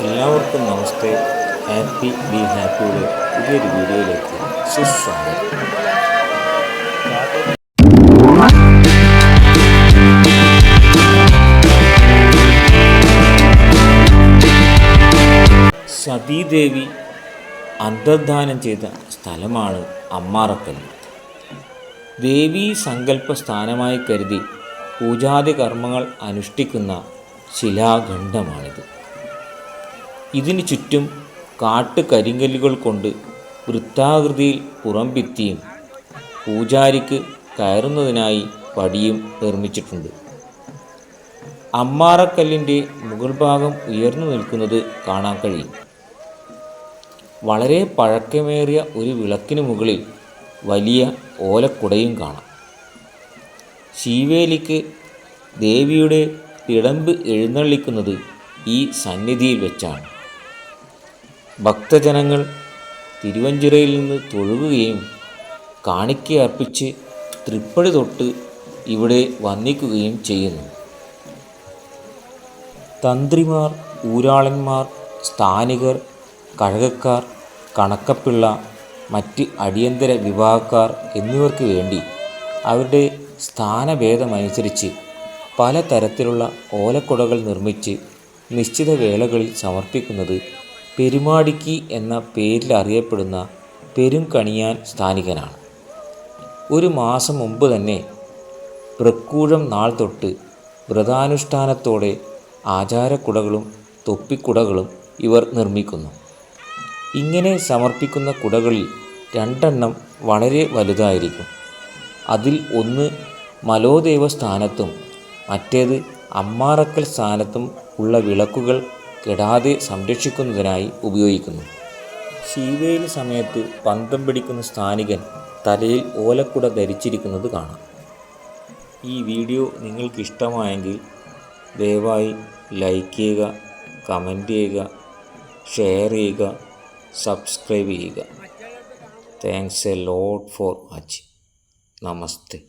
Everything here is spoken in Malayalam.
എല്ലാവർക്കും നമസ്തേ. ഹാപ്പി ബി ഹാപ്പിയുടെ പുതിയൊരു വീഡിയോയിലേക്ക് സുസ്വാഗതം. സതീദേവി അന്തർധാനം ചെയ്ത സ്ഥലമാണ് അമ്മാറക്കല്ല്. ദേവീ സങ്കല്പ സ്ഥാനമായി കരുതി പൂജാതി കർമ്മങ്ങൾ അനുഷ്ഠിക്കുന്ന ശിലാഖണ്ഡമാണിത്. ഇതിനു ചുറ്റും കാട്ടുകരിങ്കല്ലുകൾ കൊണ്ട് വൃത്താകൃതിയിൽ പുറംഭിത്തിയും പൂജാരിക്ക് കയറുന്നതിനായി പടിയും നിർമ്മിച്ചിട്ടുണ്ട്. അമ്മാറക്കല്ലിൻ്റെ മുകൾ ഭാഗം ഉയർന്നു നിൽക്കുന്നത് കാണാൻ കഴിയും. വളരെ പഴക്കമേറിയ ഒരു വിളക്കിന് മുകളിൽ വലിയ ഓലക്കുടയും കാണാം. ശീവേലിക്ക് ദേവിയുടെ തിടമ്പ് എഴുന്നള്ളിക്കുന്നത് ഈ സന്നിധിയിൽ വെച്ചാണ്. ഭക്തജനങ്ങൾ തിരുവഞ്ചിറയിൽ നിന്ന് തൊഴുകുകയും കാണിക്കയർപ്പിച്ച് തൃപ്പടി തൊട്ട് ഇവിടെ വന്നിക്കുകയും ചെയ്യുന്നു. തന്ത്രിമാർ, ഊരാളന്മാർ, സ്ഥാനികർ, കഴകക്കാർ, കണക്കപ്പിള്ള, മറ്റ് അടിയന്തര വിഭാഗക്കാർ എന്നിവർക്ക് വേണ്ടി അവരുടെ സ്ഥാനഭേദമനുസരിച്ച് പലതരത്തിലുള്ള ഓലക്കുടകൾ നിർമ്മിച്ച് നിശ്ചിത വേളകളിൽ സമർപ്പിക്കുന്നത് പെരുമാടിക്ക് എന്ന പേരിൽ അറിയപ്പെടുന്ന പെരുംകണിയാൻ സ്ഥാനികനാണ്. ഒരു മാസം മുമ്പ് തന്നെ പ്രക്കൂഴം നാൾ തൊട്ട് വ്രതാനുഷ്ഠാനത്തോടെ ആചാരക്കുടകളും തൊപ്പിക്കുടകളും ഇവർ നിർമ്മിക്കുന്നു. ഇങ്ങനെ സമർപ്പിക്കുന്ന കുടകളിൽ 2 വളരെ വലുതായിരിക്കും. അതിൽ ഒന്ന് മലോദേവ സ്ഥാനത്തും മറ്റേത് അമ്മാറക്കൽ സ്ഥാനത്തും ഉള്ള വിളക്കുകൾ കെടാതെ സംരക്ഷിക്കുന്നതിനായി ഉപയോഗിക്കുന്നു. ശീവേലി സമയത്ത് പന്തം പിടിക്കുന്ന സ്ഥാനികൻ തലയിൽ ഓലക്കുട ധരിച്ചിരിക്കുന്നത് കാണാം. ഈ വീഡിയോ നിങ്ങൾക്ക് ഇഷ്ടമായെങ്കിൽ ദയവായി ലൈക്ക് ചെയ്യുക, കമൻറ്റ് ചെയ്യുക, ഷെയർ ചെയ്യുക, സബ്സ്ക്രൈബ് ചെയ്യുക. Thanks a lot for watching. Namaste.